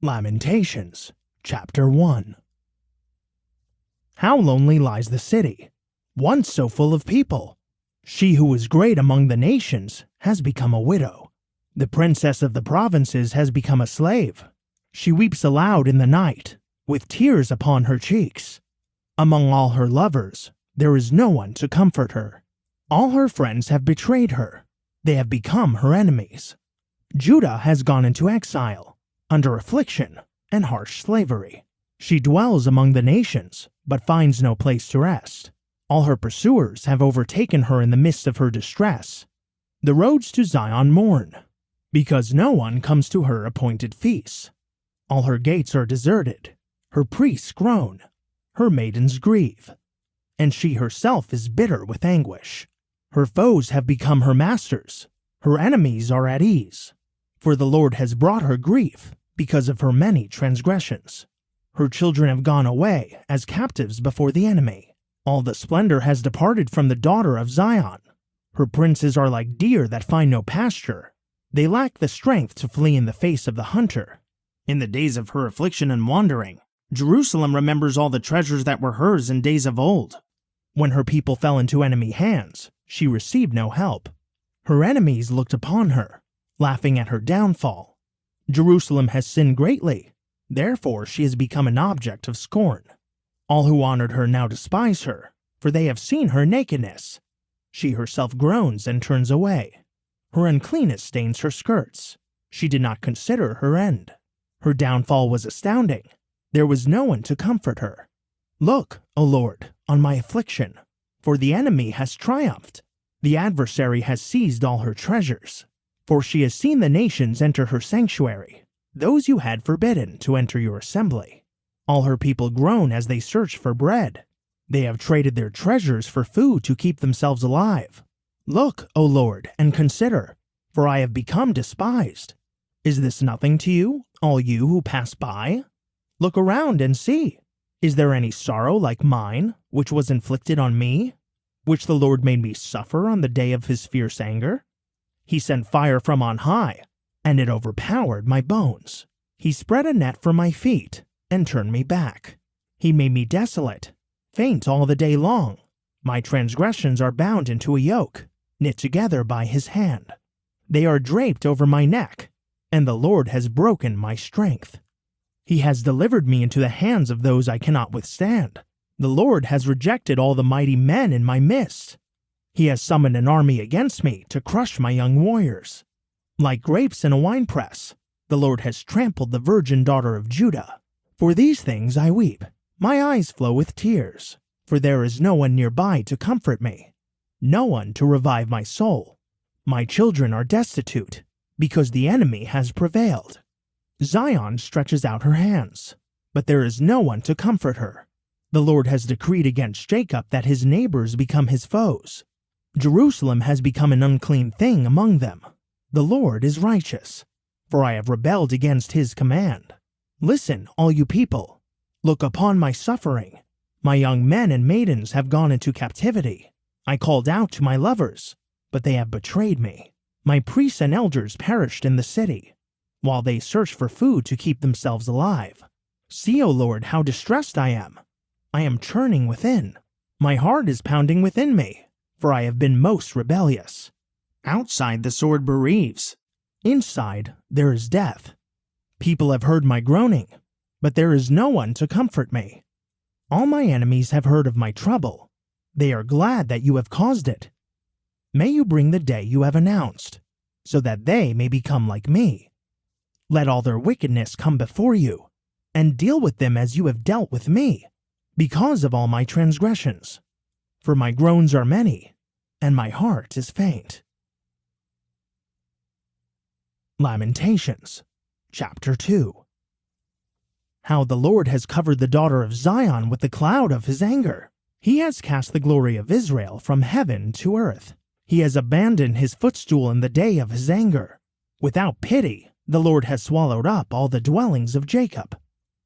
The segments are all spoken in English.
Lamentations, Chapter 1. How lonely lies the city, once so full of people! She who was great among the nations has become a widow. The princess of the provinces has become a slave. She weeps aloud in the night, with tears upon her cheeks. Among all her lovers, there is no one to comfort her. All her friends have betrayed her. They have become her enemies. Judah has gone into exile, under affliction and harsh slavery. She dwells among the nations, but finds no place to rest. All her pursuers have overtaken her in the midst of her distress. The roads to Zion mourn, because no one comes to her appointed feasts. All her gates are deserted. Her priests groan. Her maidens grieve. And she herself is bitter with anguish. Her foes have become her masters. Her enemies are at ease. For the Lord has brought her grief because of her many transgressions. Her children have gone away as captives before the enemy. All the splendor has departed from the daughter of Zion. Her princes are like deer that find no pasture. They lack the strength to flee in the face of the hunter. In the days of her affliction and wandering, Jerusalem remembers all the treasures that were hers in days of old. When her people fell into enemy hands, she received no help. Her enemies looked upon her, laughing at her downfall. Jerusalem has sinned greatly, therefore she has become an object of scorn. All who honored her now despise her, for they have seen her nakedness. She herself groans and turns away. Her uncleanness stains her skirts. She did not consider her end. Her downfall was astounding. There was no one to comfort her. Look, O Lord, on my affliction, for the enemy has triumphed. The adversary has seized all her treasures. For she has seen the nations enter her sanctuary, those you had forbidden to enter your assembly. All her people groan as they search for bread. They have traded their treasures for food to keep themselves alive. Look, O Lord, and consider, for I have become despised. Is this nothing to you, all you who pass by? Look around and see. Is there any sorrow like mine, which was inflicted on me, which the Lord made me suffer on the day of his fierce anger? He sent fire from on high, and it overpowered my bones. He spread a net for my feet, and turned me back. He made me desolate, faint all the day long. My transgressions are bound into a yoke, knit together by his hand. They are draped over my neck, and the Lord has broken my strength. He has delivered me into the hands of those I cannot withstand. The Lord has rejected all the mighty men in my midst. He has summoned an army against me to crush my young warriors. Like grapes in a winepress, the Lord has trampled the virgin daughter of Judah. For these things I weep. My eyes flow with tears, for there is no one nearby to comfort me, no one to revive my soul. My children are destitute, because the enemy has prevailed. Zion stretches out her hands, but there is no one to comfort her. The Lord has decreed against Jacob that his neighbors become his foes. Jerusalem has become an unclean thing among them. The Lord is righteous, for I have rebelled against his command. Listen, all you people. Look upon my suffering. My young men and maidens have gone into captivity. I called out to my lovers, but they have betrayed me. My priests and elders perished in the city, while they searched for food to keep themselves alive. See, O Lord, how distressed I am. I am churning within. My heart is pounding within me, for I have been most rebellious. Outside the sword bereaves. Inside there is death. People have heard my groaning, but there is no one to comfort me. All my enemies have heard of my trouble. They are glad that you have caused it. May you bring the day you have announced, so that they may become like me. Let all their wickedness come before you, and deal with them as you have dealt with me, because of all my transgressions. For my groans are many, and my heart is faint. Lamentations, Chapter 2. How the Lord has covered the daughter of Zion with the cloud of his anger. He has cast the glory of Israel from heaven to earth. He has abandoned his footstool in the day of his anger. Without pity, the Lord has swallowed up all the dwellings of Jacob.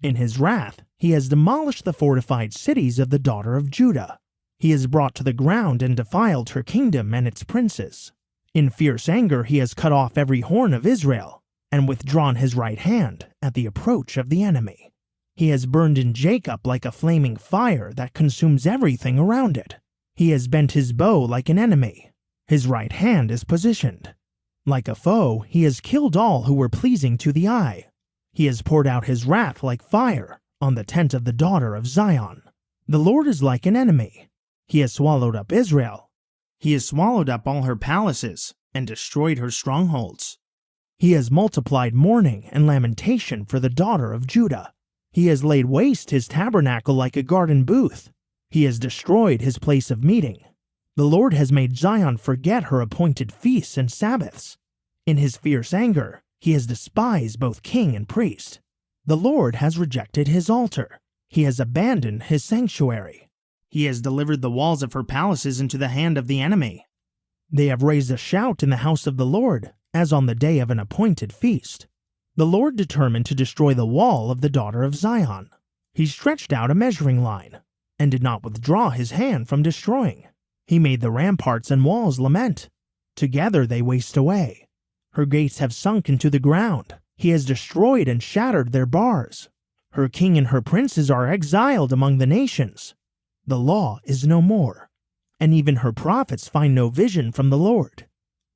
In his wrath, he has demolished the fortified cities of the daughter of Judah. He has brought to the ground and defiled her kingdom and its princes. In fierce anger he has cut off every horn of Israel, and withdrawn his right hand, at the approach of the enemy. He has burned in Jacob like a flaming fire that consumes everything around it. He has bent his bow like an enemy. His right hand is positioned. Like a foe, he has killed all who were pleasing to the eye. He has poured out his wrath like fire on the tent of the daughter of Zion. The Lord is like an enemy. He has swallowed up Israel. He has swallowed up all her palaces and destroyed her strongholds. He has multiplied mourning and lamentation for the daughter of Judah. He has laid waste his tabernacle like a garden booth. He has destroyed his place of meeting. The Lord has made Zion forget her appointed feasts and Sabbaths. In his fierce anger, he has despised both king and priest. The Lord has rejected his altar. He has abandoned his sanctuary. He has delivered the walls of her palaces into the hand of the enemy. They have raised a shout in the house of the Lord, as on the day of an appointed feast. The Lord determined to destroy the wall of the daughter of Zion. He stretched out a measuring line, and did not withdraw his hand from destroying. He made the ramparts and walls lament. Together they waste away. Her gates have sunk into the ground. He has destroyed and shattered their bars. Her king and her princes are exiled among the nations. The law is no more, and even her prophets find no vision from the Lord.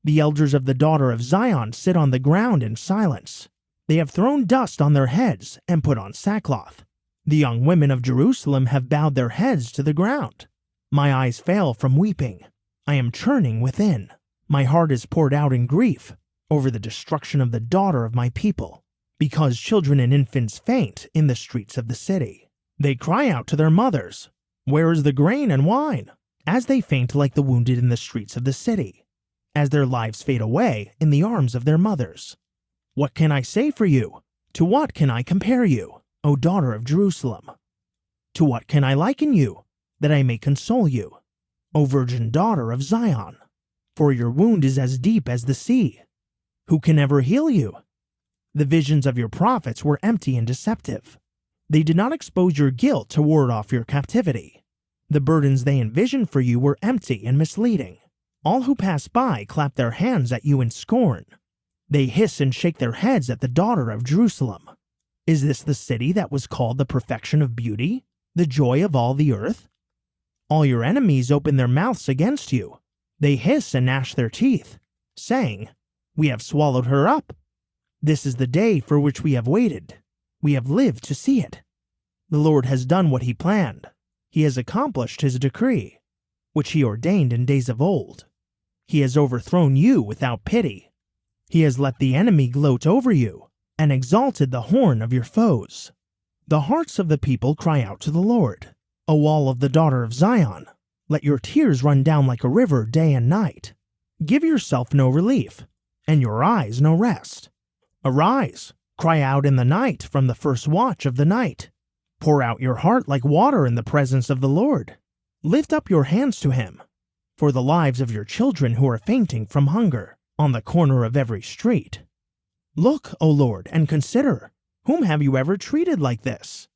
The elders of the daughter of Zion sit on the ground in silence. They have thrown dust on their heads and put on sackcloth. The young women of Jerusalem have bowed their heads to the ground. My eyes fail from weeping. I am churning within. My heart is poured out in grief over the destruction of the daughter of my people, because children and infants faint in the streets of the city. They cry out to their mothers, "Where is the grain and wine?" as they faint like the wounded in the streets of the city, as their lives fade away in the arms of their mothers. What can I say for you? To what can I compare you, O daughter of Jerusalem? To what can I liken you, that I may console you, O virgin daughter of Zion? For your wound is as deep as the sea. Who can ever heal you? The visions of your prophets were empty and deceptive. They did not expose your guilt to ward off your captivity. The burdens they envisioned for you were empty and misleading. All who pass by clap their hands at you in scorn. They hiss and shake their heads at the daughter of Jerusalem. Is this the city that was called the perfection of beauty, the joy of all the earth? All your enemies open their mouths against you. They hiss and gnash their teeth, saying, "We have swallowed her up. This is the day for which we have waited. We have lived to see it." The Lord has done what he planned. He has accomplished his decree, which he ordained in days of old. He has overthrown you without pity. He has let the enemy gloat over you, and exalted the horn of your foes. The hearts of the people cry out to the Lord. O wall of the daughter of Zion, let your tears run down like a river day and night. Give yourself no relief, and your eyes no rest. Arise, cry out in the night from the first watch of the night. Pour out your heart like water in the presence of the Lord. Lift up your hands to him, for the lives of your children who are fainting from hunger on the corner of every street. Look, O Lord, and consider, whom have you ever treated like this?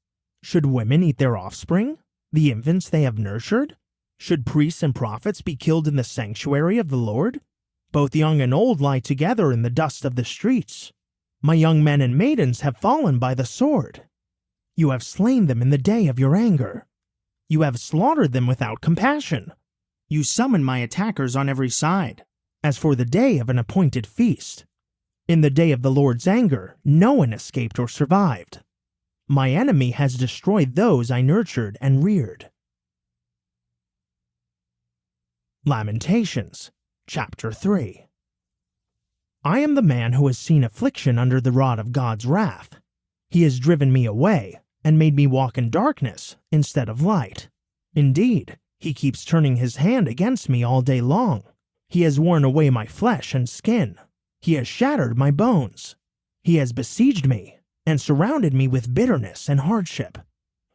Should women eat their offspring, the infants they have nurtured? Should priests and prophets be killed in the sanctuary of the Lord? Both young and old lie together in the dust of the streets. My young men and maidens have fallen by the sword. You have slain them in the day of your anger. You have slaughtered them without compassion. You summon my attackers on every side, as for the day of an appointed feast. In the day of the Lord's anger, no one escaped or survived. My enemy has destroyed those I nurtured and reared. Lamentations, chapter 3. I am the man who has seen affliction under the rod of God's wrath. He has driven me away and made me walk in darkness instead of light. Indeed, he keeps turning his hand against me all day long. He has worn away my flesh and skin. He has shattered my bones. He has besieged me and surrounded me with bitterness and hardship.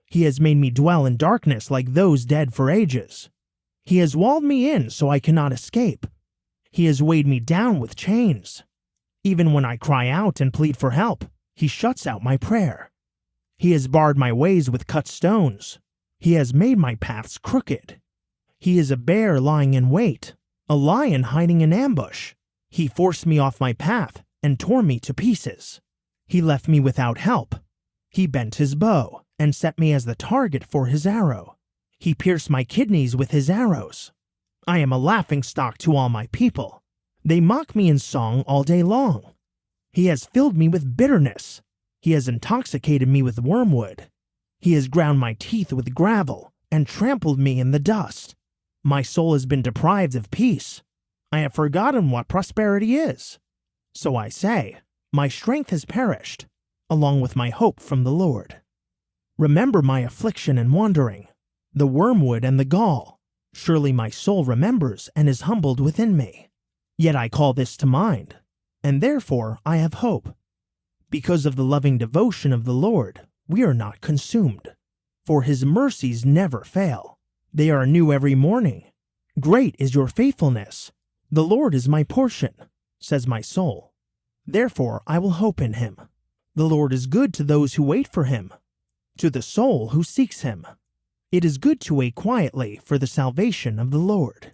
He has made me dwell in darkness like those dead for ages. He has walled me in so I cannot escape. He has weighed me down with chains. Even when I cry out and plead for help, he shuts out my prayer. He has barred my ways with cut stones. He has made my paths crooked. He is a bear lying in wait, a lion hiding in ambush. He forced me off my path and tore me to pieces. He left me without help. He bent his bow and set me as the target for his arrow. He pierced my kidneys with his arrows. I am a laughingstock to all my people. They mock me in song all day long. He has filled me with bitterness. He has intoxicated me with wormwood. He has ground my teeth with gravel and trampled me in the dust. My soul has been deprived of peace. I have forgotten what prosperity is. So I say, my strength has perished, along with my hope from the Lord. Remember my affliction and wandering, the wormwood and the gall. Surely my soul remembers and is humbled within me. Yet I call this to mind, and therefore I have hope. Because of the loving devotion of the Lord, we are not consumed, for his mercies never fail. They are new every morning. Great is your faithfulness. The Lord is my portion, says my soul. Therefore I will hope in him. The Lord is good to those who wait for him, to the soul who seeks him. It is good to wait quietly for the salvation of the Lord.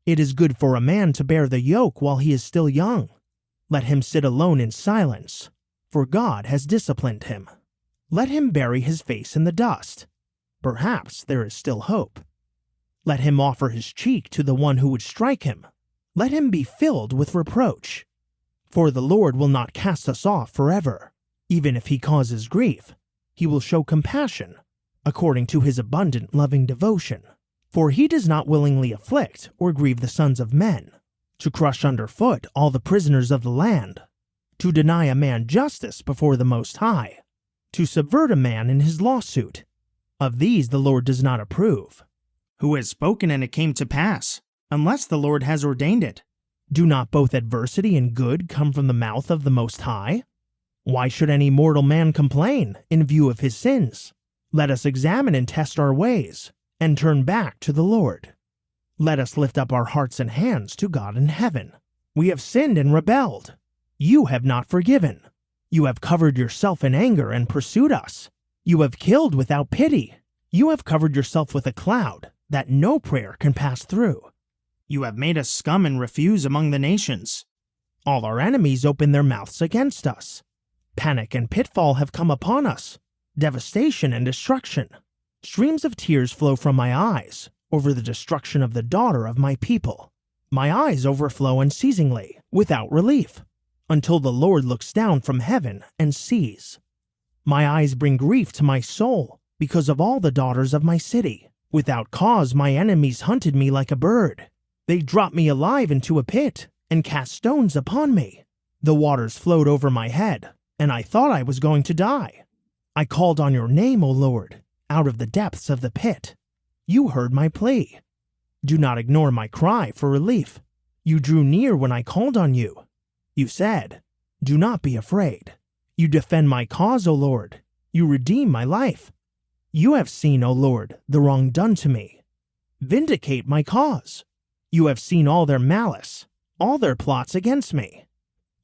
It is good for a man to bear the yoke while he is still young. Let him sit alone in silence, for God has disciplined him. Let him bury his face in the dust. Perhaps there is still hope. Let him offer his cheek to the one who would strike him. Let him be filled with reproach. For the Lord will not cast us off forever. Even if he causes grief, he will show compassion, according to his abundant loving devotion. For he does not willingly afflict or grieve the sons of men, to crush underfoot all the prisoners of the land, to deny a man justice before the Most High, to subvert a man in his lawsuit. Of these the Lord does not approve. Who has spoken and it came to pass, unless the Lord has ordained it? Do not both adversity and good come from the mouth of the Most High? Why should any mortal man complain in view of his sins? Let us examine and test our ways, and turn back to the Lord. Let us lift up our hearts and hands to God in heaven. We have sinned and rebelled. You have not forgiven. You have covered yourself in anger and pursued us. You have killed without pity. You have covered yourself with a cloud that no prayer can pass through. You have made us scum and refuse among the nations. All our enemies open their mouths against us. Panic and pitfall have come upon us, devastation and destruction. Streams of tears flow from my eyes over the destruction of the daughter of my people. My eyes overflow unceasingly, without relief, until the Lord looks down from heaven and sees. My eyes bring grief to my soul because of all the daughters of my city. Without cause my enemies hunted me like a bird. They dropped me alive into a pit and cast stones upon me. The waters flowed over my head, and I thought I was going to die. I called on your name, O Lord, out of the depths of the pit. You heard my plea. Do not ignore my cry for relief. You drew near when I called on you. You said, do not be afraid. You defend my cause, O Lord. You redeem my life. You have seen, O Lord, the wrong done to me. Vindicate my cause. You have seen all their malice, all their plots against me.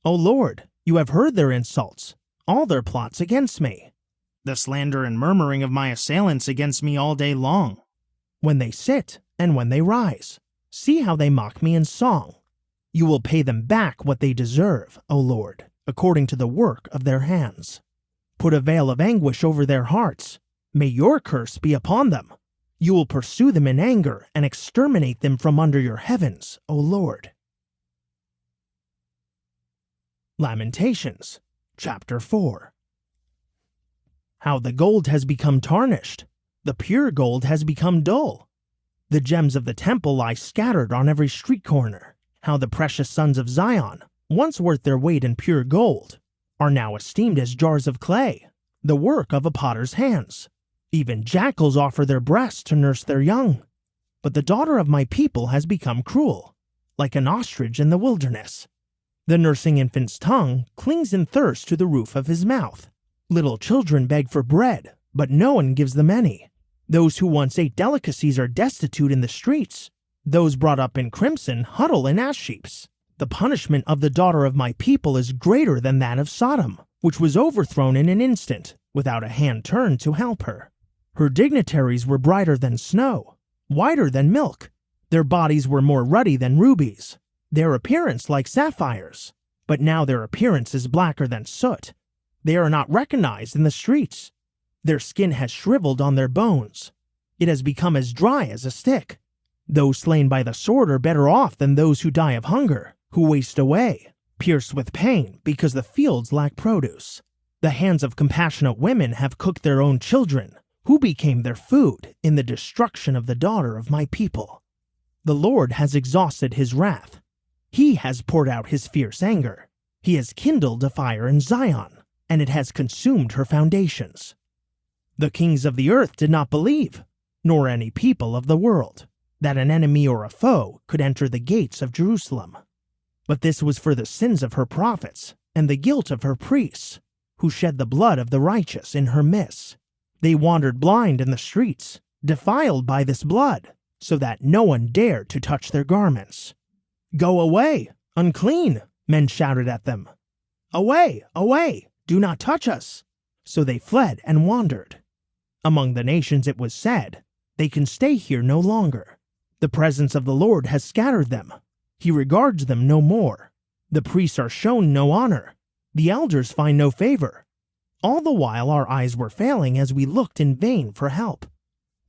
O Lord, you have heard their insults, all their plots against me. The slander and murmuring of my assailants against me all day long. When they sit and when they rise, see how they mock me in song. You will pay them back what they deserve, O Lord, according to the work of their hands. Put a veil of anguish over their hearts. May your curse be upon them. You will pursue them in anger and exterminate them from under your heavens, O Lord. Lamentations, chapter 4. How the gold has become tarnished, the pure gold has become dull. The gems of the temple lie scattered on every street corner. How the precious sons of Zion, once worth their weight in pure gold, are now esteemed as jars of clay, the work of a potter's hands. Even jackals offer their breasts to nurse their young. But the daughter of my people has become cruel, like an ostrich in the wilderness. The nursing infant's tongue clings in thirst to the roof of his mouth. Little children beg for bread, but no one gives them any. Those who once ate delicacies are destitute in the streets. Those brought up in crimson huddle in ash heaps. The punishment of the daughter of my people is greater than that of Sodom, which was overthrown in an instant, without a hand turned to help her. Her dignitaries were brighter than snow, whiter than milk. Their bodies were more ruddy than rubies, their appearance like sapphires. But now their appearance is blacker than soot. They are not recognized in the streets. Their skin has shriveled on their bones. It has become as dry as a stick. Those slain by the sword are better off than those who die of hunger, who waste away, pierced with pain because the fields lack produce. The hands of compassionate women have cooked their own children, who became their food in the destruction of the daughter of my people. The Lord has exhausted his wrath. He has poured out his fierce anger. He has kindled a fire in Zion, and it has consumed her foundations. The kings of the earth did not believe, nor any people of the world, that an enemy or a foe could enter the gates of Jerusalem. But this was for the sins of her prophets and the guilt of her priests, who shed the blood of the righteous in her midst. They wandered blind in the streets, defiled by this blood, so that no one dared to touch their garments. "Go away, unclean," men shouted at them. "Away, away, do not touch us." So they fled and wandered. Among the nations it was said, "They can stay here no longer." The presence of the Lord has scattered them. He regards them no more. The priests are shown no honor. The elders find no favor. All the while our eyes were failing as we looked in vain for help.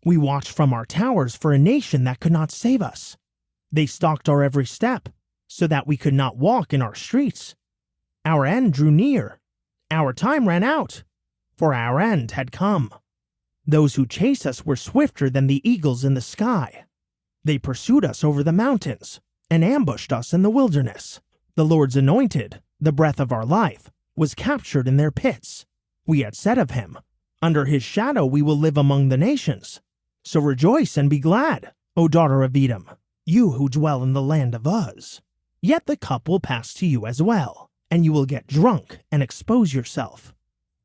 We watched from our towers for a nation that could not save us. They stalked our every step, so that we could not walk in our streets. Our end drew near. Our time ran out, for our end had come. Those who chase us were swifter than the eagles in the sky. They pursued us over the mountains and ambushed us in the wilderness. The Lord's anointed, the breath of our life, was captured in their pits. We had said of him, "Under his shadow we will live among the nations." So rejoice and be glad, O daughter of Edom, you who dwell in the land of Uz. Yet the cup will pass to you as well, and you will get drunk and expose yourself.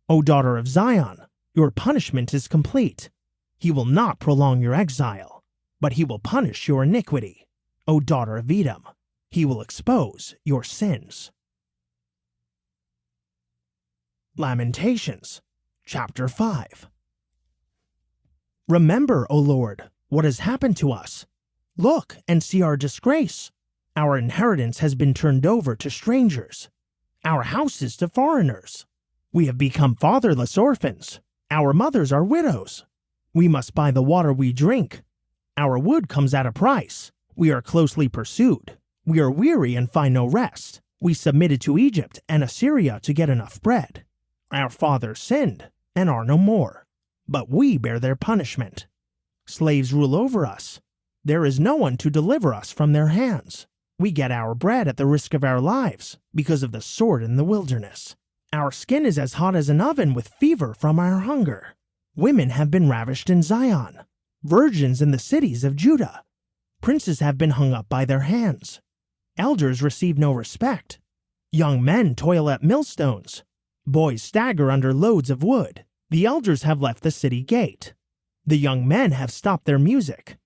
O daughter of Zion, your punishment is complete. He will not prolong your exile, but he will punish your iniquity. O daughter of Edom, he will expose your sins. Lamentations, chapter 5. Remember, O Lord, what has happened to us. Look and see our disgrace. Our inheritance has been turned over to strangers, our houses to foreigners. We have become fatherless orphans. Our mothers are widows. We must buy the water we drink. Our wood comes at a price. We are closely pursued. We are weary and find no rest. We submitted to Egypt and Assyria to get enough bread. Our fathers sinned and are no more, but we bear their punishment. Slaves rule over us. There is no one to deliver us from their hands. We get our bread at the risk of our lives because of the sword in the wilderness. Our skin is as hot as an oven with fever from our hunger. Women have been ravished in Zion, virgins in the cities of Judah. Princes have been hung up by their hands. Elders receive no respect. Young men toil at millstones. Boys stagger under loads of wood. The elders have left the city gate. The young men have stopped their music.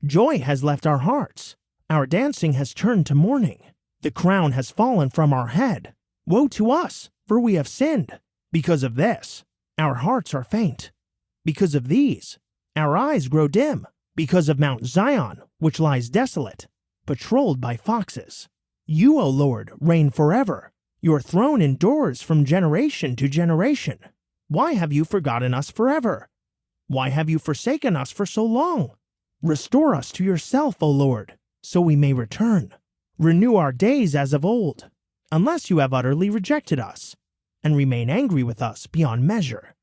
Joy has left our hearts. Our dancing has turned to mourning. The crown has fallen from our head. Woe to us, for we have sinned. Because of this, our hearts are faint. Because of these, our eyes grow dim. Because of Mount Zion, which lies desolate, patrolled by foxes. You, O Lord, reign forever. Your throne endures from generation to generation. Why have you forgotten us forever? Why have you forsaken us for so long? Restore us to yourself, O Lord, so we may return. Renew our days as of old, unless you have utterly rejected us, and remain angry with us beyond measure.